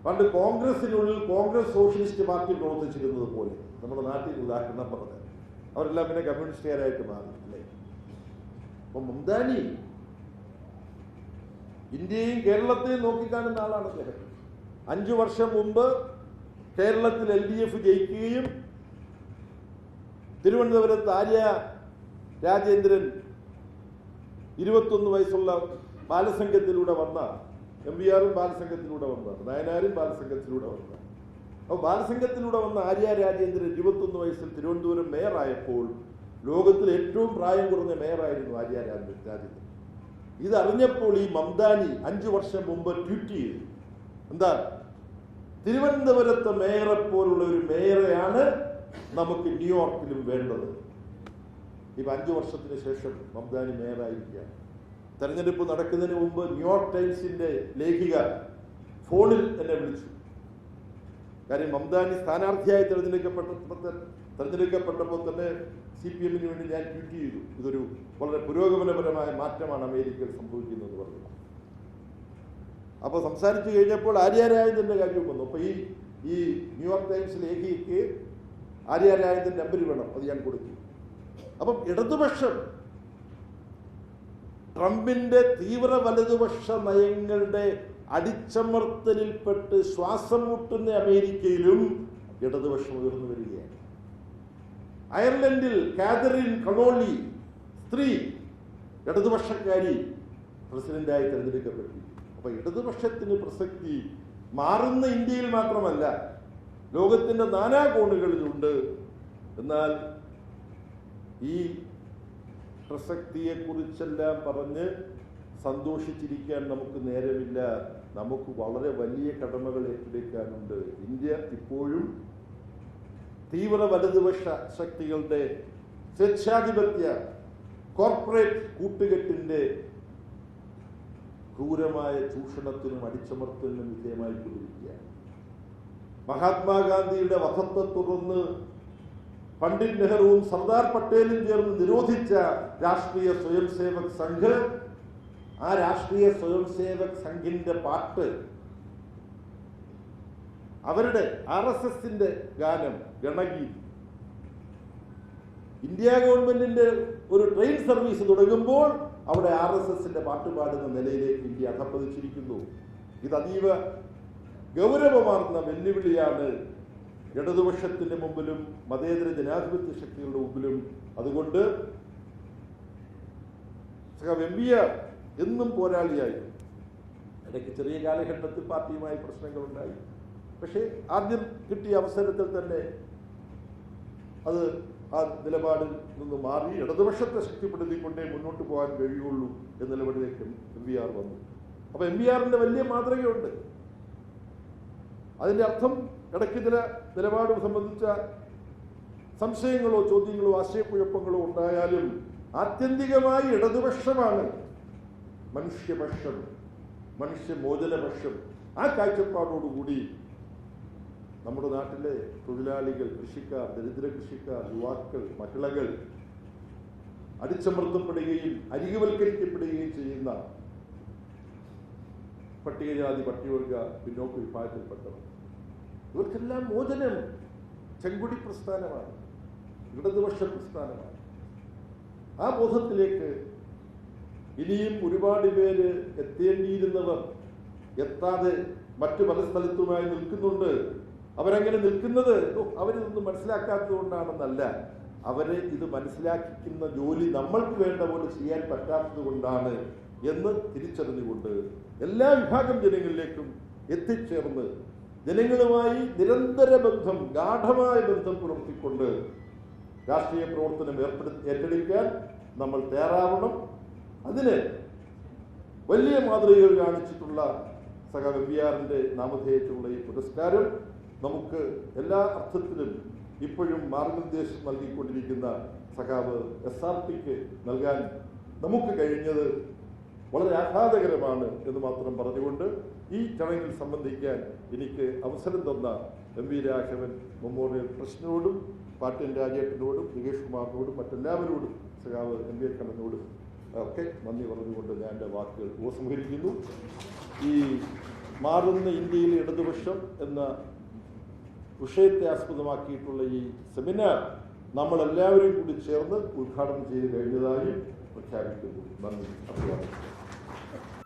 പണ്ട് കോൺഗ്രസിനുള്ളിൽ Congress socialist party പ്രവർത്തിച്ചിരുന്നത് പോലെ നമ്മുടെ നാട്ടിൽ ഉദാഹരണം പറഞ്ഞത് അവരെല്ലാം പിന്നെ കമ്മ്യൂണിസ്റ്റുകാരായിട്ട് മാറി അല്ലേ. അപ്പൊ മംദാനി ഇന്ത്യയും കേരളത്തെയും നോക്കിക്കാണുന്ന ആളാണ് അദ്ദേഹം. 5 വർഷം മുമ്പ് കേരളത്തിൽ LDF ജയിക്കുകയും തിരുവനന്തപുരത്ത് ആര്യ രാജേന്ദ്രൻ 21 വയസ്സുള്ള ബാലസംഘത്തിലൂടെ വന്ന MVR ബാലസംഘത്തിലൂടെ വന്ന നയനാരും ബാലസംഘത്തിലൂടെ വന്ന അപ്പോൾ ബാലസംഘത്തിലൂടെ വന്ന ആര്യ രാജേന്ദ്രൻ 21 വയസ്സിൽ തിരുവനന്തപുരം മേയറായപ്പോൾ ലോകത്തിൽ ഏറ്റവും പ്രായം കുറഞ്ഞ മേയറായിരുന്നു ആര്യ രാജേന്ദ്രൻ. ഇതറിഞ്ഞപ്പോൾ ഈ മംദാനി 5 വർഷം മുമ്പ് ട്വീറ്റ് ചെയ്തു, എന്താ, തിരുവനന്തപുരത്തെ മേയറെ പോലുള്ള ഒരു മേയറെയാണ് നമുക്ക് ന്യൂയോർക്കിലും വേണ്ടത്. ഇപ്പൊ 5 വർഷത്തിന് ശേഷം മംദാനി മേയറായിരിക്കുകയാണ്. തെരഞ്ഞെടുപ്പ് നടക്കുന്നതിന് മുമ്പ് ന്യൂയോർക്ക് ടൈംസിന്റെ ലേഖിക ഫോണിൽ എന്നെ വിളിച്ചു. കാര്യം മംദാനി സ്ഥാനാർത്ഥിയായി തെരഞ്ഞെടുക്കപ്പെട്ടപ്പോൾ തന്നെ CPM-ന് വേണ്ടി ഞാൻ ട്വീറ്റ് ചെയ്തു, ഇതൊരു വളരെ പുരോഗമനപരമായ മാറ്റമാണ് അമേരിക്കയിൽ സംഭവിക്കുന്നതെന്ന് പറഞ്ഞു. അപ്പോൾ സംസാരിച്ചു കഴിഞ്ഞപ്പോൾ ആര്യ രാജേന്ദ്രന്റെ കാര്യം വന്നു. അപ്പോൾ ഈ ന്യൂയോർക്ക് ടൈംസ് ലേഖിക്ക് ആര്യ രാജേന്ദ്രന്റെ നമ്പർ വേണം, അത് ഞാൻ കൊടുത്തു. അപ്പം ഇടതുപക്ഷം ട്രംപിന്റെ തീവ്ര വലതുപക്ഷ നയങ്ങളുടെ അടിച്ചമർത്തലിൽപ്പെട്ട് ശ്വാസം മുട്ടുന്ന അമേരിക്കയിലും ഇടതുപക്ഷം ഉയർന്നു വരികയാണ്. അയർലൻഡിൽ കാതറിൻ കണോളി, സ്ത്രീ, ഇടതുപക്ഷക്കാരി പ്രസിഡന്റായി തെരഞ്ഞെടുക്കപ്പെട്ടു. അപ്പൊ ഇടതുപക്ഷത്തിന് പ്രസക്തി മാറുന്ന ഇന്ത്യയിൽ മാത്രമല്ല, ലോകത്തിന്റെ നാനാകോണുകളിലുണ്ട്. എന്നാൽ ഈ പ്രസക്തിയെക്കുറിച്ചെല്ലാം പറഞ്ഞ് സന്തോഷിച്ചിരിക്കാൻ നമുക്ക് നേരമില്ല. നമുക്ക് വളരെ വലിയ കടമകൾ ഏറ്റെടുക്കാനുണ്ട്. ഇന്ത്യ ഇപ്പോഴും തീവ്ര വലതുപക്ഷ ശക്തികളുടെ സ്വേച്ഛാധിപത്യ കോർപ്പറേറ്റ് കൂട്ടുകെട്ടിന്റെ ക്രൂരമായ ചൂഷണത്തിനും അടിച്ചമർത്തലിനും വിധേയമായി കൊണ്ടിരിക്കുകയാണ്. മഹാത്മാഗാന്ധിയുടെ വധത്തെ തുടർന്ന് പണ്ഡിറ്റ് നെഹ്റുവും സർദാർ പട്ടേലും ചേർന്ന് നിരോധിച്ച രാഷ്ട്രീയ സ്വയം സേവക് സംഘ്, ആ രാഷ്ട്രീയ സ്വയം സേവക് സംഘിന്റെ പാട്ട്, അവരുടെ RSSന്റെ ഗാനം ഗണഗീത്, ഇന്ത്യ ഗവൺമെന്റിന്റെ ഒരു ട്രെയിൻ സർവീസ് തുടങ്ങുമ്പോൾ അവിടെ RSSന്റെ പാട്ട് പാടുന്ന നിലയിലേക്ക് ഇന്ത്യ അധപ്പതിച്ചിരിക്കുന്നു. ഇത് അതീവ ഗൗരവമാർന്ന വെല്ലുവിളിയാണ് ഇടതുപക്ഷത്തിന്റെ മുമ്പിലും മതേതര ജനാധിപത്യ ശക്തികളുടെ മുമ്പിലും. അതുകൊണ്ട് MVR എന്നും പോരാളിയായിരുന്നു. ഇടയ്ക്ക് ചെറിയ കാലഘട്ടത്തിൽ പാർട്ടിയുമായി പ്രശ്നങ്ങളുണ്ടായി. പക്ഷേ ആദ്യം കിട്ടിയ അവസരത്തിൽ തന്നെ അത് ആ നിലപാടിൽ നിന്ന് മാറി ഇടതുപക്ഷത്തെ ശക്തിപ്പെടുത്തിക്കൊണ്ടേ മുന്നോട്ട് പോകാൻ കഴിയുള്ളൂ എന്ന നിലപാടിലേക്ക് MVR വന്നു. അപ്പൊ MVRന്റെ വലിയ മാതൃകയുണ്ട്. അതിന്റെ അർത്ഥം ഇടയ്ക്ക് ചില നിലപാട് സംബന്ധിച്ച സംശയങ്ങളോ ചോദ്യങ്ങളോ ആശയക്കുഴപ്പങ്ങളോ ഉണ്ടായാലും ആത്യന്തികമായി ഇടതുപക്ഷമാണ് മനുഷ്യപക്ഷം, മനുഷ്യമോചനപക്ഷം. ആ കാഴ്ചപ്പാടോടുകൂടി നമ്മുടെ നാട്ടിലെ തൊഴിലാളികൾ, കൃഷിക്കാർ, ദരിദ്ര കൃഷിക്കാർ, യുവാക്കൾ, മഹിളകൾ അടിച്ചമർത്തപ്പെടുകയും അരികുവൽക്കരിക്കപ്പെടുകയും ചെയ്യുന്ന പട്ടികജാതി, പട്ടികവർഗ, പിന്നോക്ക വിഭാഗത്തിൽപ്പെട്ടവർ, ഇവർക്കെല്ലാം മോചനം ചെങ്കുടി പ്രസ്ഥാനമാണ്, ഇടതുപക്ഷ പ്രസ്ഥാനമാണ്. ആ ബോധത്തിലേക്ക് ഇനിയും ഒരുപാട് പേര് എത്തേണ്ടിയിരുന്നവർ എത്താതെ മറ്റു പല സ്ഥലത്തുമായി നിൽക്കുന്നുണ്ട്. അവരങ്ങനെ നിൽക്കുന്നത് അവരിതൊന്നും മനസ്സിലാക്കാത്തത് കൊണ്ടാണെന്നല്ല, അവരെ ഇത് മനസ്സിലാക്കിക്കുന്ന ജോലി നമ്മൾക്ക് വേണ്ട പോലെ ചെയ്യാൻ പറ്റാത്തത് കൊണ്ടാണ് എന്ന് തിരിച്ചറിഞ്ഞുകൊണ്ട് എല്ലാ വിഭാഗം ജനങ്ങളിലേക്കും എത്തിച്ചേർന്ന് ജനങ്ങളുമായി നിരന്തര ബന്ധം, ഗാഠമായ ബന്ധം പുലർത്തിക്കൊണ്ട് രാഷ്ട്രീയ പ്രവർത്തനം ഏറ്റെടുക്കാൻ നമ്മൾ തയ്യാറാവണം. അതിന് വലിയ മാതൃകകൾ കാണിച്ചിട്ടുള്ള സഖാവ് MVRന്റെ നാമധേയത്തിലുള്ള ഈ പുരസ്കാരം നമുക്ക് എല്ലാ അർത്ഥത്തിലും ഇപ്പോഴും മാർഗനിർദ്ദേശം നൽകിക്കൊണ്ടിരിക്കുന്ന സഖാവ് SRPക്ക് നൽകാൻ നമുക്ക് കഴിഞ്ഞത് വളരെ ആഹ്ലാദകരമാണ് എന്ന് മാത്രം പറഞ്ഞുകൊണ്ട് ഈ ചടങ്ങിൽ സംബന്ധിക്കാൻ എനിക്ക് അവസരം തന്ന MV രാഘവൻ മെമ്മോറിയൽ ട്രസ്റ്റിനോടും പാട്യൻ രാജേട്ടനോടും നികേഷ് കുമാറിനോടും മറ്റെല്ലാവരോടും സഖാവ് MV കണ്ണനോടും ഒക്കെ നന്ദി പറഞ്ഞുകൊണ്ട് ഞാൻ എൻ്റെ വാക്കുകൾ ഉപസംഹരിക്കുന്നു. ഈ മാറുന്ന ഇന്ത്യയിലെ ഇടതുപക്ഷം എന്ന വിഷയത്തെ ആസ്പദമാക്കിയിട്ടുള്ള ഈ സെമിനാർ നമ്മളെല്ലാവരും കൂടി ചേർന്ന് ഉദ്ഘാടനം ചെയ്ത് കഴിഞ്ഞതായി പ്രഖ്യാപിക്കുന്നു. നന്ദി. അഭിവാദനം.